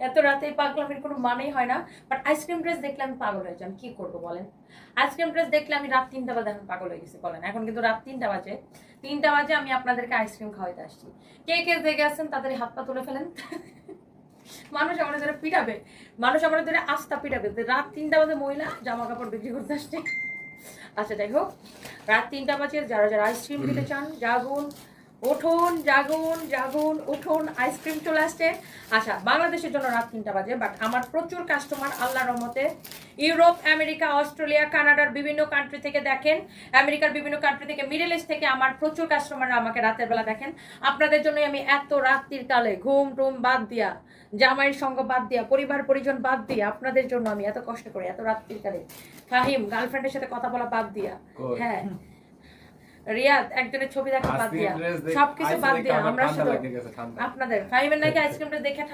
এত রাতে পাগলামির কোনো মানেই হয় না। বাট আইসক্রিম ড্রেস দেখলে আমি পাগল হয়ে যাই। আমি কি করবো বলেন? আইসক্রিম ড্রেস দেখলে আমি রাত 3টা বাজে এখন পাগল হয়ে গেছি বলেন। এখন কিন্তু রাত 3টা বাজে। 3টা বাজে আমি আপনাদেরকে আইসক্রিম খাওয়াইতে আসছি। কে কে জেগে আছেন তাদের হাত পা তুলে ফেলেন। মানুষ আমাদের ধরে পিটাবে, মানুষ আমাদের ধরে আস্থা পিটাবে যে রাত 3টা বাজে মহিলা জামা কাপড় বিক্রি করতে আসছে। আচ্ছা যাই হোক, রাত 3টা বাজে যারা যারা আইসক্রিম খেতে চান জাগুন, উঠুন, জাগুন জাগুন উঠুন, আইসক্রিম চলে আসছে। আচ্ছা, বাংলাদেশের জন্য রাত 3টা বাজে, বাট আমার প্রচুর কাস্টমার আল্লাহর রহমতে ইউরোপ, আমেরিকা, অস্ট্রেলিয়া, কানাডার বিভিন্ন কান্ট্রি থেকে দেখেন, আমেরিকার বিভিন্ন কান্ট্রি থেকে, মিডল ইস্ট থেকে আমার প্রচুর কাস্টমাররা আমাকে রাতের বেলা দেখেন। আপনাদের জন্যই আমি এত রাত্রির কালে ঘুম টুম বাদ দিয়া, জামাইয়ের সঙ্গ বাদ দিয়া, পরিবার পরিজন বাদ দিয়া আপনাদের জন্য আমি এত কষ্ট করি এত রাত্রির কালে। ফাহিম গার্লফ্রেন্ডের সাথে কথা বলা বাদ দিয়া, হ্যাঁ রিয়াদ একজনের ছবি দেখা বাদ দিয়া, সবকিছু বাদ দিয়া আমরা শুধু আপনাদের ফাহিমের নাকি আইসক্রিমটা দেখে